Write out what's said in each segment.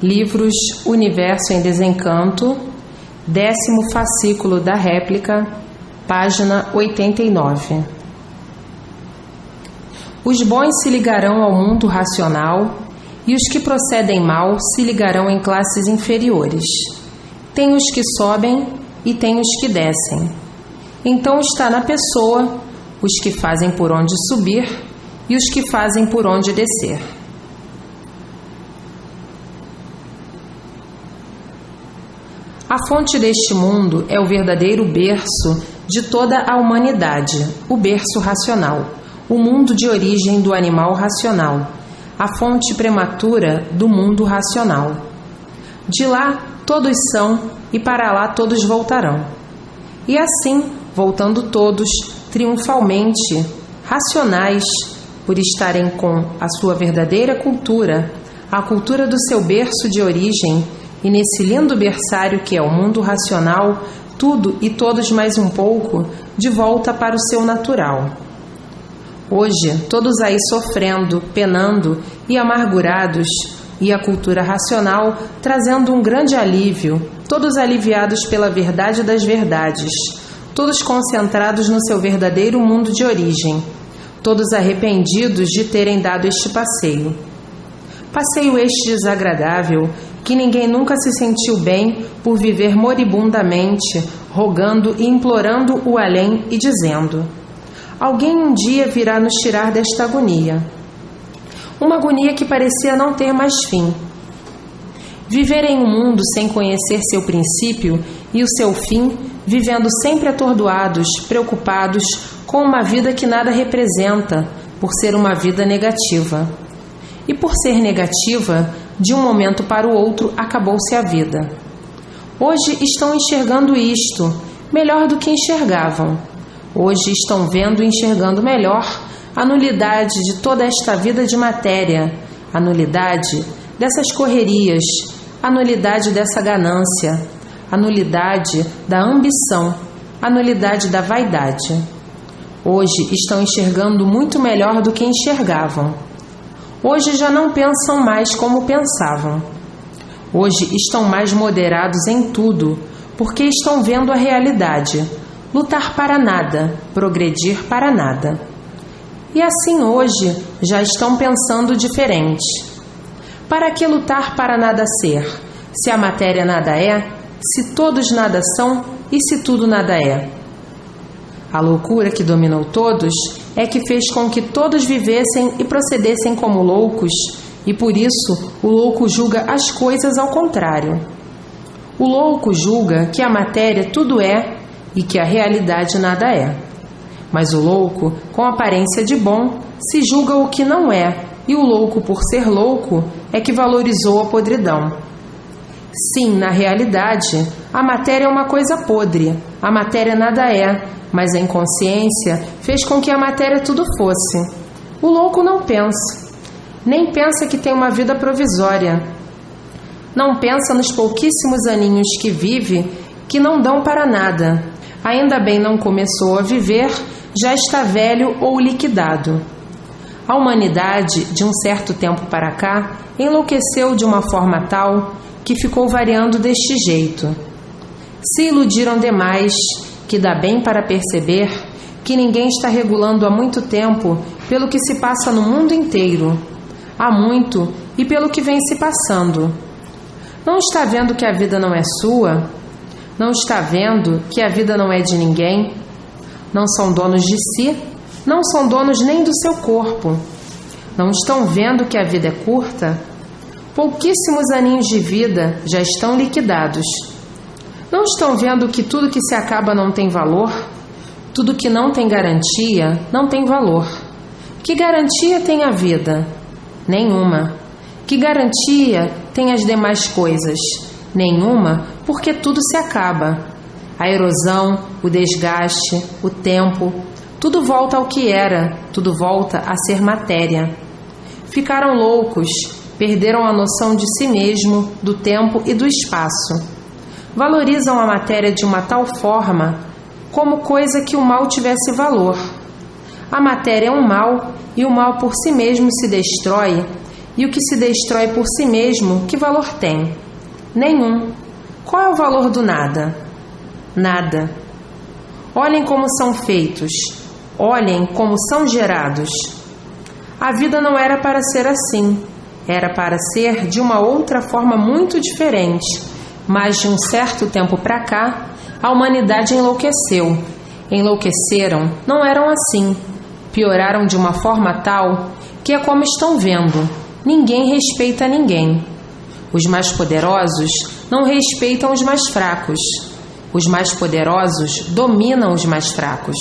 Livros Universo em Desencanto, 10º fascículo da réplica, página 89. Os bons se ligarão ao mundo racional e os que procedem mal se ligarão em classes inferiores. Tem os que sobem e tem os que descem. Então está na pessoa os que fazem por onde subir e os que fazem por onde descer. A fonte deste mundo é o verdadeiro berço de toda a humanidade, o berço racional, o mundo de origem do animal racional, a fonte prematura do mundo racional. De lá todos são e para lá todos voltarão. E assim, voltando todos, triunfalmente, racionais, por estarem com a sua verdadeira cultura, a cultura do seu berço de origem, e nesse lindo berçário que é o mundo racional, tudo e todos mais um pouco, de volta para o seu natural. Hoje, todos aí sofrendo, penando e amargurados, e a cultura racional trazendo um grande alívio, todos aliviados pela verdade das verdades, todos concentrados no seu verdadeiro mundo de origem, todos arrependidos de terem dado este passeio. Passeio este desagradável, que ninguém nunca se sentiu bem por viver moribundamente, rogando e implorando o além e dizendo: alguém um dia virá nos tirar desta agonia. Uma agonia que parecia não ter mais fim. Viver em um mundo sem conhecer seu princípio e o seu fim, vivendo sempre atordoados, preocupados, com uma vida que nada representa, por ser uma vida negativa. E por ser negativa, de um momento para o outro acabou-se a vida. Hoje estão enxergando isto, melhor do que enxergavam. Hoje estão vendo e enxergando melhor a nulidade de toda esta vida de matéria, a nulidade dessas correrias, a nulidade dessa ganância, a nulidade da ambição, a nulidade da vaidade. Hoje estão enxergando muito melhor do que enxergavam. Hoje já não pensam mais como pensavam. Hoje estão mais moderados em tudo, porque estão vendo a realidade. Lutar para nada, progredir para nada. E assim hoje já estão pensando diferente. Para que lutar para nada ser, se a matéria nada é, se todos nada são e se tudo nada é? A loucura que dominou todos é que fez com que todos vivessem e procedessem como loucos, e por isso o louco julga as coisas ao contrário. O louco julga que a matéria tudo é e que a realidade nada é. Mas o louco, com aparência de bom, se julga o que não é, e o louco, por ser louco, é que valorizou a podridão. Sim, na realidade, a matéria é uma coisa podre, a matéria nada é, mas a inconsciência fez com que a matéria tudo fosse. O louco não pensa, nem pensa que tem uma vida provisória. Não pensa nos pouquíssimos aninhos que vive, que não dão para nada. Ainda bem não começou a viver, já está velho ou liquidado. A humanidade, de um certo tempo para cá, enlouqueceu de uma forma tal que ficou variando deste jeito. Se iludiram demais, que dá bem para perceber que ninguém está regulando há muito tempo pelo que se passa no mundo inteiro, há muito e pelo que vem se passando. Não está vendo que a vida não é sua? Não está vendo que a vida não é de ninguém? Não são donos de si, não são donos nem do seu corpo. Não estão vendo que a vida é curta? Pouquíssimos aninhos de vida já estão liquidados. Não estão vendo que tudo que se acaba não tem valor? Tudo que não tem garantia não tem valor. Que garantia tem a vida? Nenhuma. Que garantia tem as demais coisas? Nenhuma, porque tudo se acaba. A erosão, o desgaste, o tempo, tudo volta ao que era, tudo volta a ser matéria. Ficaram loucos, perderam a noção de si mesmo, do tempo e do espaço. Valorizam a matéria de uma tal forma como coisa que o mal tivesse valor. A matéria é um mal e o mal por si mesmo se destrói E o que se destrói por si mesmo, que valor tem? Nenhum. Qual é o valor do nada? Nada. Olhem como são feitos. Olhem como são gerados. A vida não era para ser assim. Era para ser de uma outra forma muito diferente. Mas de um certo tempo para cá, a humanidade enlouqueceu. Enlouqueceram, não eram assim. Pioraram de uma forma tal que é como estão vendo. Ninguém respeita ninguém. Os mais poderosos não respeitam os mais fracos. Os mais poderosos dominam os mais fracos.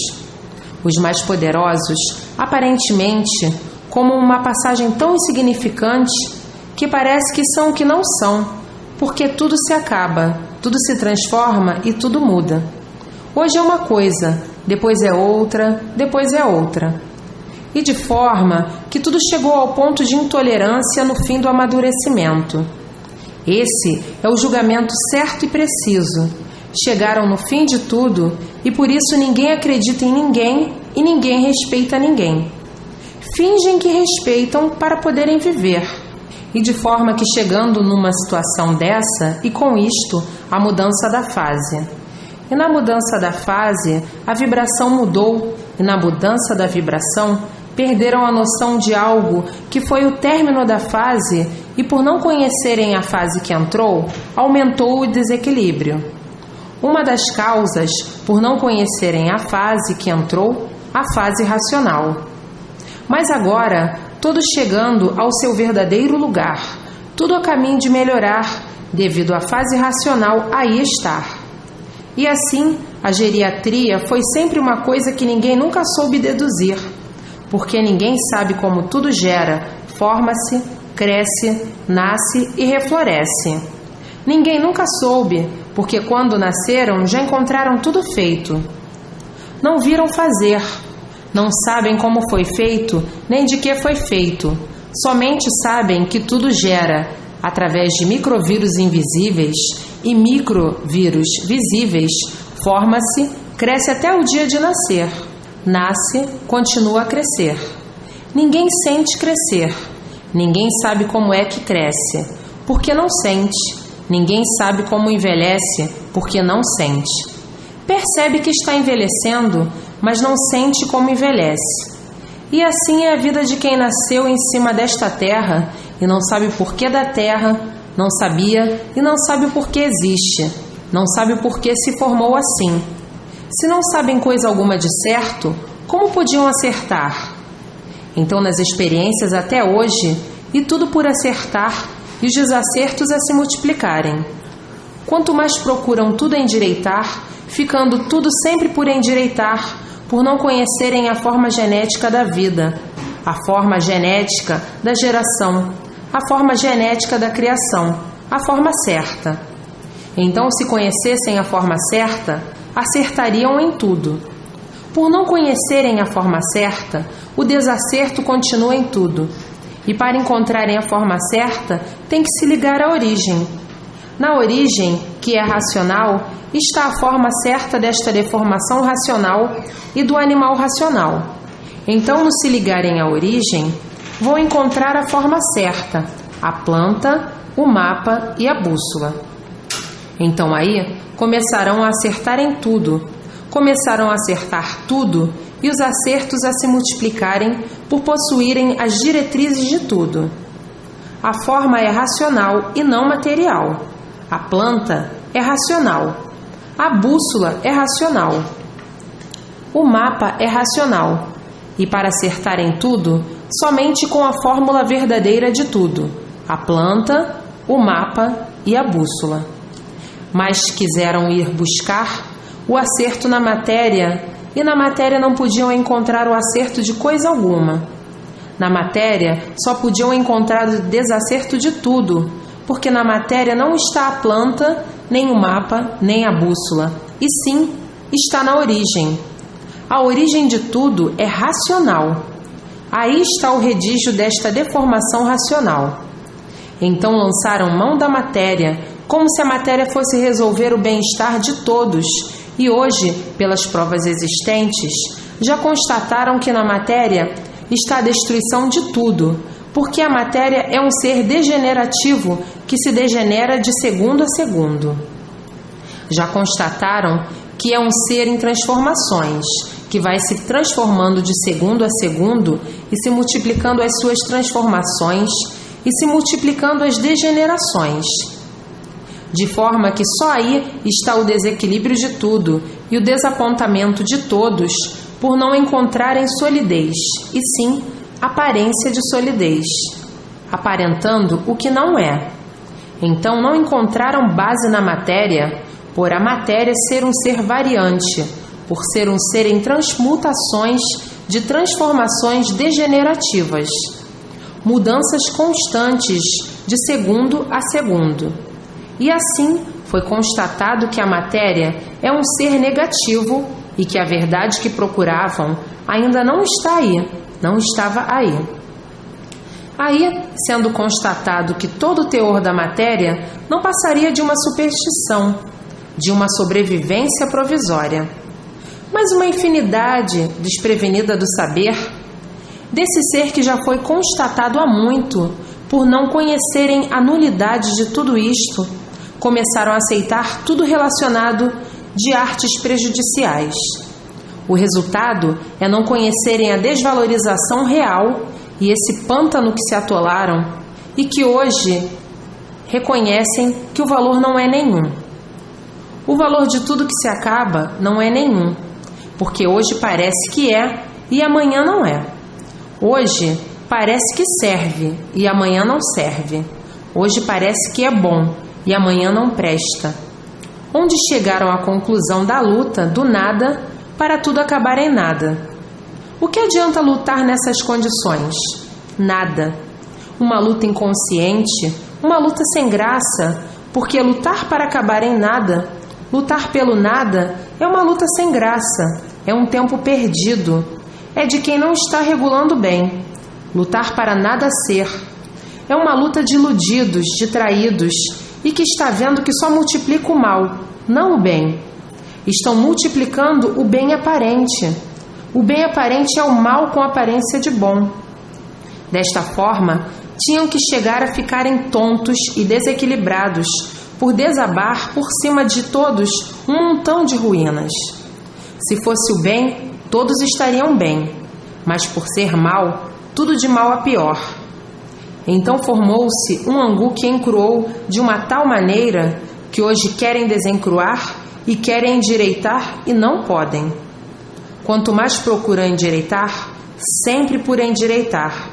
Os mais poderosos, aparentemente, como uma passagem tão insignificante que parece que são o que não são, porque tudo se acaba, tudo se transforma e tudo muda. Hoje é uma coisa, depois é outra, depois é outra. E de forma que tudo chegou ao ponto de intolerância no fim do amadurecimento. Esse é o julgamento certo e preciso. Chegaram no fim de tudo e por isso ninguém acredita em ninguém e ninguém respeita ninguém. Fingem que respeitam para poderem viver. E de forma que chegando numa situação dessa, e com isto, a mudança da fase. E na mudança da fase, a vibração mudou, e na mudança da vibração, perderam a noção de algo que foi o término da fase e por não conhecerem a fase que entrou, aumentou o desequilíbrio. Uma das causas, por não conhecerem a fase que entrou, a fase racional. Mas agora, todos chegando ao seu verdadeiro lugar, tudo a caminho de melhorar, devido à fase racional aí estar. E assim, a geriatria foi sempre uma coisa que ninguém nunca soube deduzir, porque ninguém sabe como tudo gera, forma-se, cresce, nasce e refloresce. Ninguém nunca soube, porque quando nasceram já encontraram tudo feito. Não viram fazer, não sabem como foi feito, nem de que foi feito. Somente sabem que tudo gera, através de microvírus invisíveis e microvírus visíveis, forma-se, cresce até o dia de nascer. Nasce, continua a crescer. Ninguém sente crescer. Ninguém sabe como é que cresce, porque não sente. Ninguém sabe como envelhece, porque não sente. Percebe que está envelhecendo, mas não sente como envelhece. E assim é a vida de quem nasceu em cima desta terra e não sabe o porquê da terra, não sabia e não sabe o porquê existe, não sabe o porquê se formou assim. Se não sabem coisa alguma de certo, como podiam acertar? Então, nas experiências até hoje, e tudo por acertar, e os desacertos a se multiplicarem. Quanto mais procuram tudo endireitar, ficando tudo sempre por endireitar, por não conhecerem a forma genética da vida, a forma genética da geração, a forma genética da criação, a forma certa. Então, se conhecessem a forma certa, acertariam em tudo. Por não conhecerem a forma certa, o desacerto continua em tudo. E para encontrarem a forma certa, tem que se ligar à origem. Na origem, que é racional, está a forma certa desta deformação racional e do animal racional. Então, no se ligarem à origem, vão encontrar a forma certa, a planta, o mapa e a bússola. Então aí começarão a acertar em tudo, começaram a acertar tudo e os acertos a se multiplicarem por possuírem as diretrizes de tudo. A forma é racional e não material. A planta é racional. A bússola é racional. O mapa é racional. E para acertar em tudo, somente com a fórmula verdadeira de tudo: a planta, o mapa e a bússola. Mas quiseram ir buscar o acerto na matéria, e na matéria não podiam encontrar o acerto de coisa alguma. Na matéria só podiam encontrar o desacerto de tudo, porque na matéria não está a planta, nem o mapa, nem a bússola, e sim está na origem. A origem de tudo é racional. Aí está o redígio desta deformação racional. Então lançaram mão da matéria, como se a matéria fosse resolver o bem-estar de todos, e hoje, pelas provas existentes, já constataram que na matéria está a destruição de tudo, porque a matéria é um ser degenerativo que se degenera de segundo a segundo. Já constataram que é um ser em transformações, que vai se transformando de segundo a segundo e se multiplicando as suas transformações e se multiplicando as degenerações. De forma que só aí está o desequilíbrio de tudo e o desapontamento de todos por não encontrarem solidez, e sim aparência de solidez, aparentando o que não é. Então não encontraram base na matéria, por a matéria ser um ser variante, por ser um ser em transmutações de transformações degenerativas, mudanças constantes de segundo a segundo. E assim foi constatado que a matéria é um ser negativo e que a verdade que procuravam ainda não está aí, não estava aí. Aí, sendo constatado que todo o teor da matéria não passaria de uma superstição, de uma sobrevivência provisória, mas uma infinidade desprevenida do saber, desse ser que já foi constatado há muito, por não conhecerem a nulidade de tudo isto, começaram a aceitar tudo relacionado de artes prejudiciais. O resultado é não conhecerem a desvalorização real e esse pântano que se atolaram e que hoje reconhecem que o valor não é nenhum. O valor de tudo que se acaba não é nenhum, porque hoje parece que é e amanhã não é. Hoje parece que serve e amanhã não serve. Hoje parece que é bom e amanhã não presta. Onde chegaram à conclusão da luta do nada para tudo acabar em nada. O que adianta lutar nessas condições? Nada. Uma luta inconsciente, uma luta sem graça, porque lutar para acabar em nada, lutar pelo nada, é uma luta sem graça, é um tempo perdido, é de quem não está regulando bem. Lutar para nada ser é uma luta de iludidos, de traídos, e que está vendo que só multiplica o mal, não o bem. Estão multiplicando o bem aparente. O bem aparente é o mal com aparência de bom. Desta forma, tinham que chegar a ficarem tontos e desequilibrados, por desabar por cima de todos um montão de ruínas. Se fosse o bem, todos estariam bem, mas por ser mal, tudo de mal a pior. Então formou-se um angu que encruou de uma tal maneira que hoje querem desencruar e querem endireitar e não podem. Quanto mais procuram endireitar, sempre por endireitar.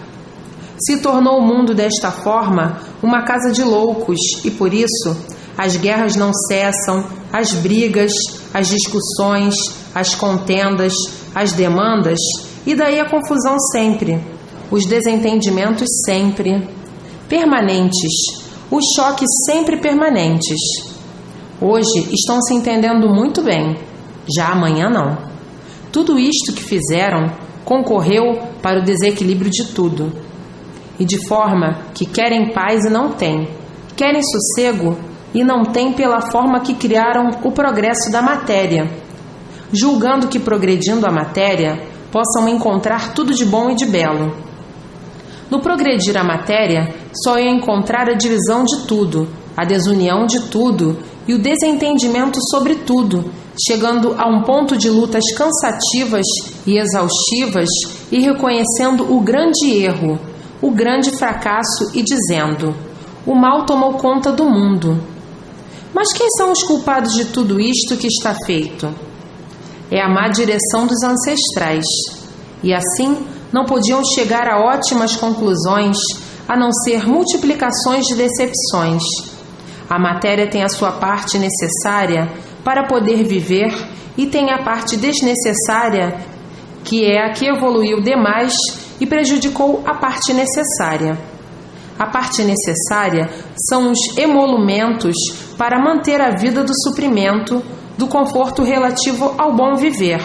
Se tornou o mundo desta forma uma casa de loucos e por isso as guerras não cessam, as brigas, as discussões, as contendas, as demandas e daí a confusão sempre. Os desentendimentos sempre permanentes, os choques sempre permanentes. Hoje estão se entendendo muito bem, já amanhã não. Tudo isto que fizeram concorreu para o desequilíbrio de tudo. E de forma que querem paz e não têm, querem sossego e não têm pela forma que criaram o progresso da matéria, julgando que progredindo a matéria possam encontrar tudo de bom e de belo. No progredir a matéria, só ia encontrar a divisão de tudo, a desunião de tudo e o desentendimento sobre tudo, chegando a um ponto de lutas cansativas e exaustivas e reconhecendo o grande erro, o grande fracasso e dizendo: o mal tomou conta do mundo. Mas quem são os culpados de tudo isto que está feito? É a má direção dos ancestrais, e assim não podiam chegar a ótimas conclusões, a não ser multiplicações de decepções. A matéria tem a sua parte necessária para poder viver e tem a parte desnecessária, que é a que evoluiu demais e prejudicou a parte necessária. A parte necessária são os emolumentos para manter a vida do suprimento, do conforto relativo ao bom viver.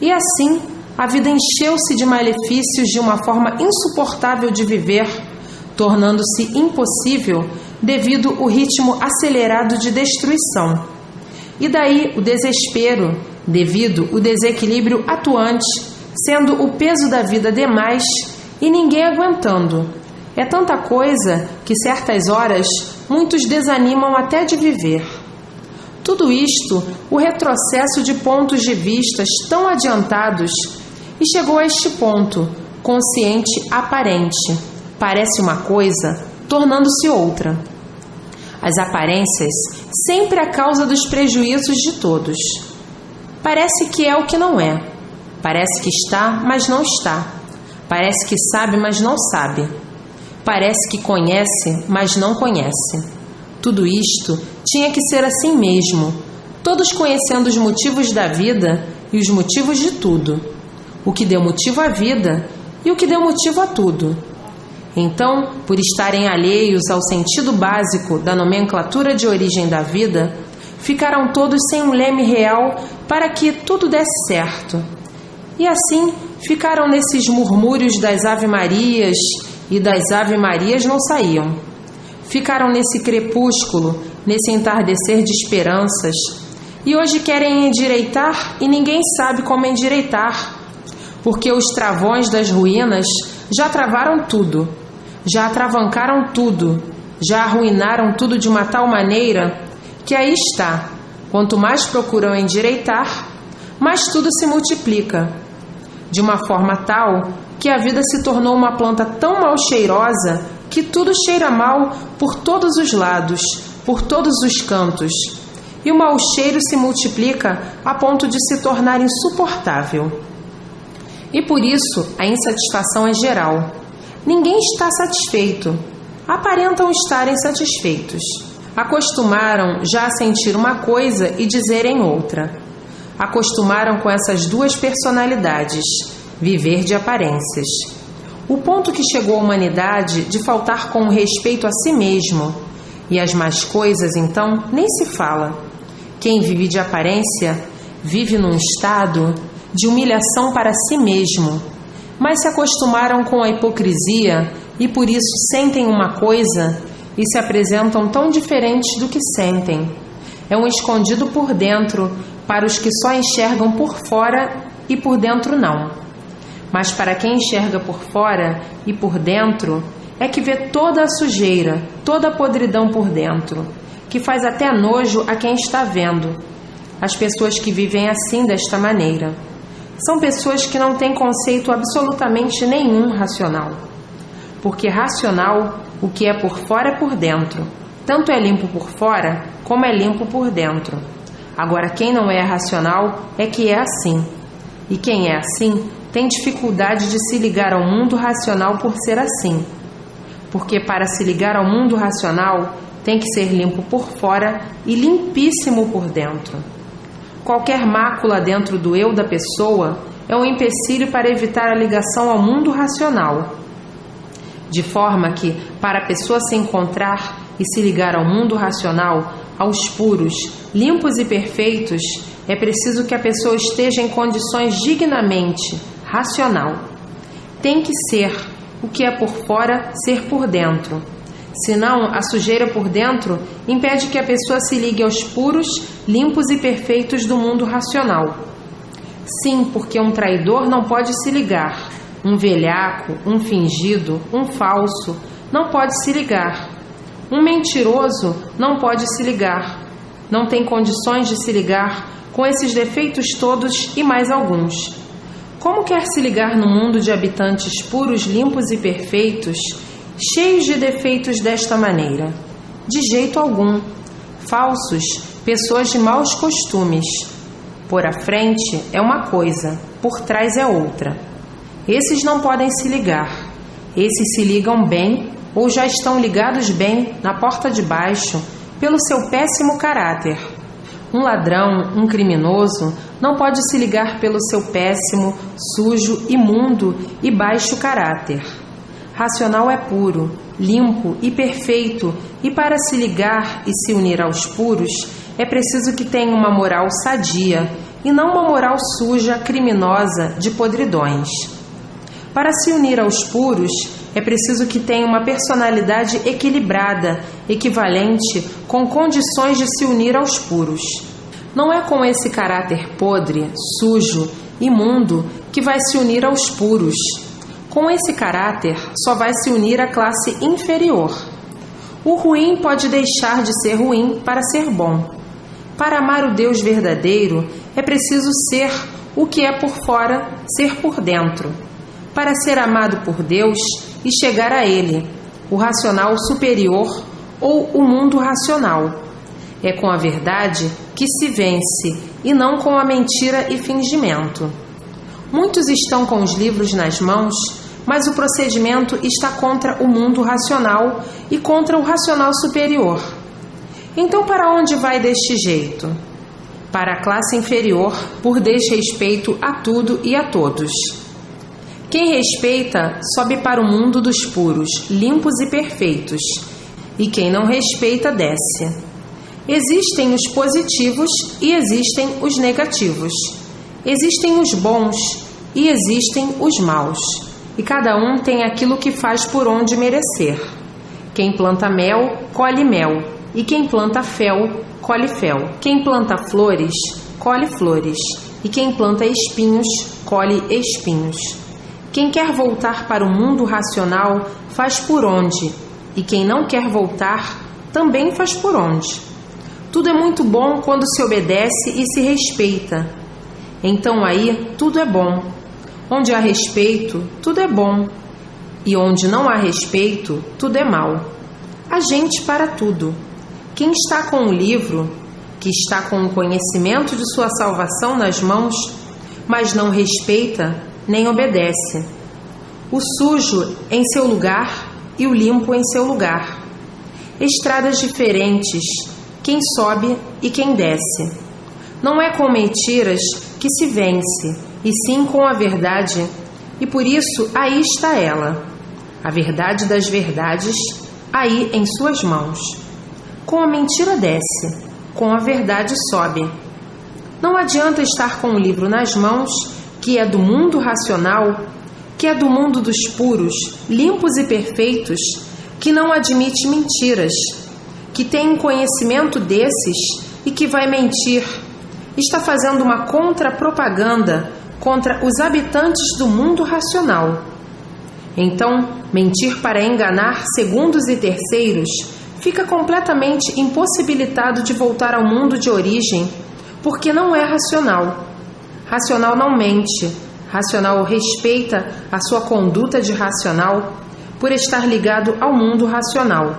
E assim, a vida encheu-se de malefícios de uma forma insuportável de viver, tornando-se impossível devido ao ritmo acelerado de destruição. E daí o desespero, devido ao desequilíbrio atuante, sendo o peso da vida demais e ninguém aguentando, É tanta coisa que certas horas muitos desanimam até de viver. Tudo isto, o retrocesso de pontos de vistas tão adiantados, e chegou a este ponto, consciente aparente, parece uma coisa, tornando-se outra. As aparências, sempre a causa dos prejuízos de todos. Parece que é o que não é. Parece que está, mas não está. Parece que sabe, mas não sabe. Parece que conhece, mas não conhece. Tudo isto tinha que ser assim mesmo, todos conhecendo os motivos da vida e os motivos de tudo, o que deu motivo à vida e o que deu motivo a tudo. Então, por estarem alheios ao sentido básico da nomenclatura de origem da vida, ficaram todos sem um leme real para que tudo desse certo. E assim ficaram nesses murmúrios das Ave-Marias, e das Ave-Marias não saíam. Ficaram nesse crepúsculo, nesse entardecer de esperanças, e hoje querem endireitar e ninguém sabe como endireitar, porque os travões das ruínas já travaram tudo, já atravancaram tudo, já arruinaram tudo de uma tal maneira que aí está, quanto mais procuram endireitar, mais tudo se multiplica, de uma forma tal que a vida se tornou uma planta tão mal cheirosa que tudo cheira mal por todos os lados, por todos os cantos, e o mau cheiro se multiplica a ponto de se tornar insuportável. E por isso a insatisfação é geral. Ninguém está satisfeito. Aparentam estar insatisfeitos. Acostumaram já a sentir uma coisa e dizerem outra. Acostumaram com essas duas personalidades, viver de aparências. O ponto que chegou a humanidade de faltar com o respeito a si mesmo. E as más coisas, então, nem se fala. Quem vive de aparência vive num estado de humilhação para si mesmo, mas se acostumaram com a hipocrisia e por isso sentem uma coisa e se apresentam tão diferentes do que sentem. É um escondido por dentro para os que só enxergam por fora e por dentro não. Mas para quem enxerga por fora e por dentro, é que vê toda a sujeira, toda a podridão por dentro, que faz até nojo a quem está vendo. As pessoas que vivem assim, desta maneira, são pessoas que não têm conceito absolutamente nenhum racional. Porque racional, o que é por fora é por dentro. Tanto é limpo por fora, como é limpo por dentro. Agora, quem não é racional é que é assim. E quem é assim tem dificuldade de se ligar ao mundo racional por ser assim. Porque para se ligar ao mundo racional, tem que ser limpo por fora e limpíssimo por dentro. Qualquer mácula dentro do eu da pessoa é um empecilho para evitar a ligação ao mundo racional. De forma que, para a pessoa se encontrar e se ligar ao mundo racional, aos puros, limpos e perfeitos, é preciso que a pessoa esteja em condições dignamente racional. Tem que ser o que é por fora ser por dentro. Senão, a sujeira por dentro impede que a pessoa se ligue aos puros, limpos e perfeitos do mundo racional. Sim, porque um traidor não pode se ligar. Um velhaco, um fingido, um falso, não pode se ligar. Um mentiroso não pode se ligar. Não tem condições de se ligar com esses defeitos todos e mais alguns. Como quer se ligar no mundo de habitantes puros, limpos e perfeitos, cheios de defeitos desta maneira? De jeito algum. Falsos, pessoas de maus costumes. Por à frente é uma coisa, por trás é outra. Esses não podem se ligar. Esses se ligam bem ou já estão ligados bem na porta de baixo pelo seu péssimo caráter. Um ladrão, um criminoso, não pode se ligar pelo seu péssimo, sujo, imundo e baixo caráter. Racional é puro, limpo e perfeito, e para se ligar e se unir aos puros, é preciso que tenha uma moral sadia, e não uma moral suja, criminosa, de podridões. Para se unir aos puros, é preciso que tenha uma personalidade equilibrada, equivalente, com condições de se unir aos puros. Não é com esse caráter podre, sujo, imundo, que vai se unir aos puros. Com esse caráter, só vai se unir a classe inferior. O ruim pode deixar de ser ruim para ser bom. Para amar o Deus verdadeiro, é preciso ser o que é por fora, ser por dentro. Para ser amado por Deus e chegar a Ele, o racional superior ou o mundo racional. É com a verdade que se vence e não com a mentira e fingimento. Muitos estão com os livros nas mãos, mas o procedimento está contra o mundo racional e contra o racional superior. Então, para onde vai deste jeito? Para a classe inferior, por desrespeito a tudo e a todos. Quem respeita sobe para o mundo dos puros, limpos e perfeitos, e quem não respeita desce. Existem os positivos e existem os negativos. Existem os bons e existem os maus. E cada um tem aquilo que faz por onde merecer. Quem planta mel, colhe mel. E quem planta fel, colhe fel. Quem planta flores, colhe flores. E quem planta espinhos, colhe espinhos. Quem quer voltar para o mundo racional, faz por onde. E quem não quer voltar, também faz por onde. Tudo é muito bom quando se obedece e se respeita. Então aí tudo é bom. Onde há respeito, tudo é bom. E onde não há respeito, tudo é mal. Há gente para tudo. Quem está com o livro, que está com o conhecimento de sua salvação nas mãos, mas não respeita nem obedece. O sujo em seu lugar e o limpo em seu lugar. Estradas diferentes, quem sobe e quem desce. Não é com mentiras que se vence, e sim com a verdade, e por isso aí está ela, a verdade das verdades, aí em suas mãos. Com a mentira desce, com a verdade sobe. Não adianta estar com o livro nas mãos, que é do mundo racional, que é do mundo dos puros, limpos e perfeitos, que não admite mentiras, que tem um conhecimento desses e que vai mentir. Está fazendo uma contrapropaganda contra os habitantes do mundo racional. Então, mentir para enganar segundos e terceiros fica completamente impossibilitado de voltar ao mundo de origem, porque não é racional. Racional não mente, racional respeita a sua conduta de racional por estar ligado ao mundo racional.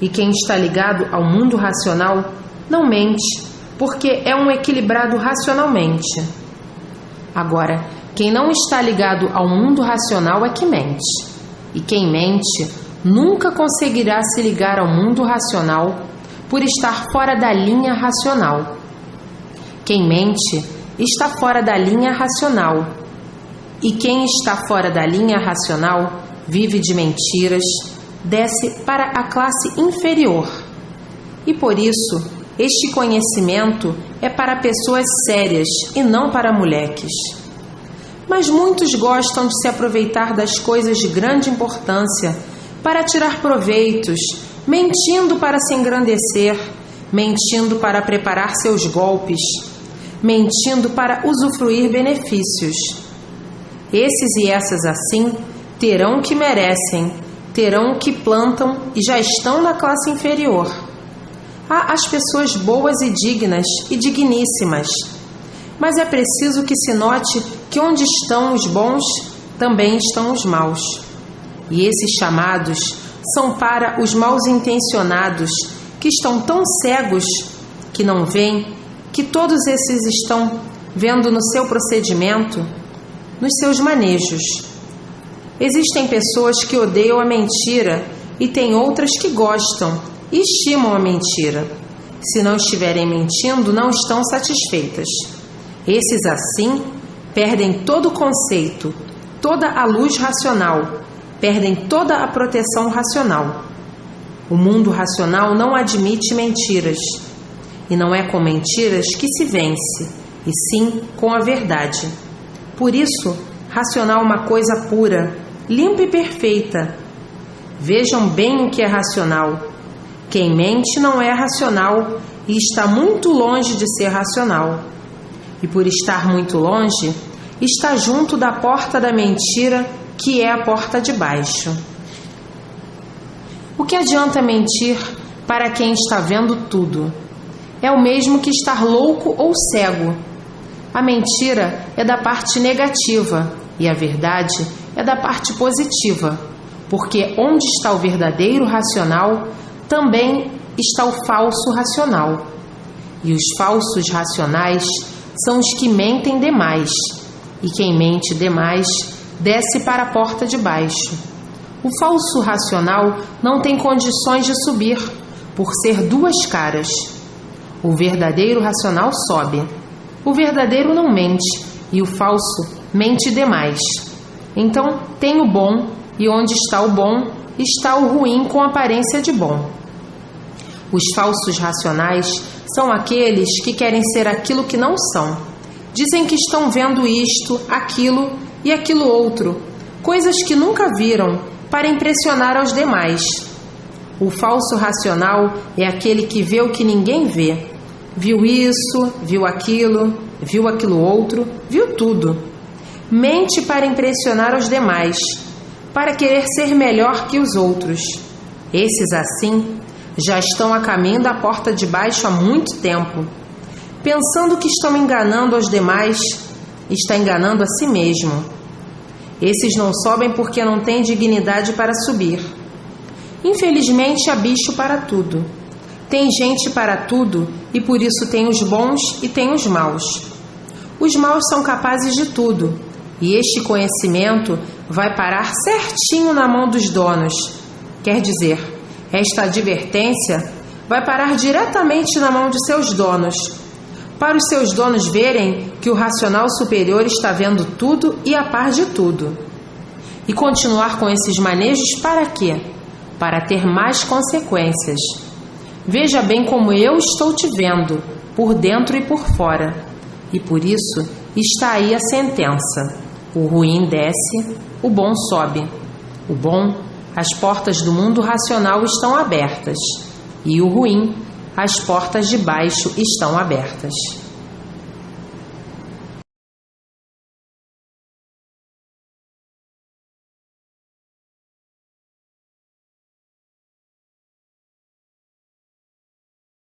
E quem está ligado ao mundo racional não mente, porque é um equilibrado racionalmente. Agora, quem não está ligado ao mundo racional é que mente. E quem mente nunca conseguirá se ligar ao mundo racional por estar fora da linha racional. Quem mente está fora da linha racional. E quem está fora da linha racional vive de mentiras, desce para a classe inferior. E por isso, este conhecimento é para pessoas sérias e não para moleques. Mas muitos gostam de se aproveitar das coisas de grande importância para tirar proveitos, mentindo para se engrandecer, mentindo para preparar seus golpes, mentindo para usufruir benefícios. Esses e essas assim terão o que merecem, terão o que plantam e já estão na classe inferior. Há as pessoas boas e dignas e digníssimas, mas é preciso que se note que onde estão os bons, também estão os maus. E esses chamados são para os maus intencionados, que estão tão cegos que não veem, que todos esses estão vendo no seu procedimento, nos seus manejos. Existem pessoas que odeiam a mentira e tem outras que gostam e estimam a mentira. Se não estiverem mentindo, não estão satisfeitas. Esses assim perdem todo o conceito, toda a luz racional, perdem toda a proteção racional. O mundo racional não admite mentiras, e não é com mentiras que se vence, e sim com a verdade. Por isso, racional é uma coisa pura, limpa e perfeita. Vejam bem o que é racional. Quem mente não é racional e está muito longe de ser racional. E por estar muito longe, está junto da porta da mentira que é a porta de baixo. O que adianta mentir para quem está vendo tudo? É o mesmo que estar louco ou cego. A mentira é da parte negativa e a verdade é da parte positiva, porque onde está o verdadeiro racional, também está o falso racional. E os falsos racionais são os que mentem demais, e quem mente demais desce para a porta de baixo. O falso racional não tem condições de subir, por ser duas caras. O verdadeiro racional sobe. O verdadeiro não mente, e o falso mente demais. Então tem o bom, e onde está o bom, está o ruim com aparência de bom. Os falsos racionais são aqueles que querem ser aquilo que não são. Dizem que estão vendo isto, aquilo e aquilo outro, coisas que nunca viram, para impressionar aos demais. O falso racional é aquele que vê o que ninguém vê. Viu isso, viu aquilo outro, viu tudo. Mente para impressionar os demais, para querer ser melhor que os outros. Esses assim já estão a caminho da porta de baixo há muito tempo. Pensando que estão enganando aos demais, está enganando a si mesmo. Esses não sobem porque não têm dignidade para subir. Infelizmente há bicho para tudo. Tem gente para tudo e por isso tem os bons e tem os maus. Os maus são capazes de tudo e este conhecimento vai parar certinho na mão dos donos. Quer dizer, esta advertência vai parar diretamente na mão de seus donos, para os seus donos verem que o racional superior está vendo tudo e a par de tudo. E continuar com esses manejos para quê? Para ter mais consequências. Veja bem como eu estou te vendo, por dentro e por fora. E por isso está aí a sentença. O ruim desce, o bom sobe. O bom, as portas do mundo racional estão abertas. E o ruim, as portas de baixo estão abertas.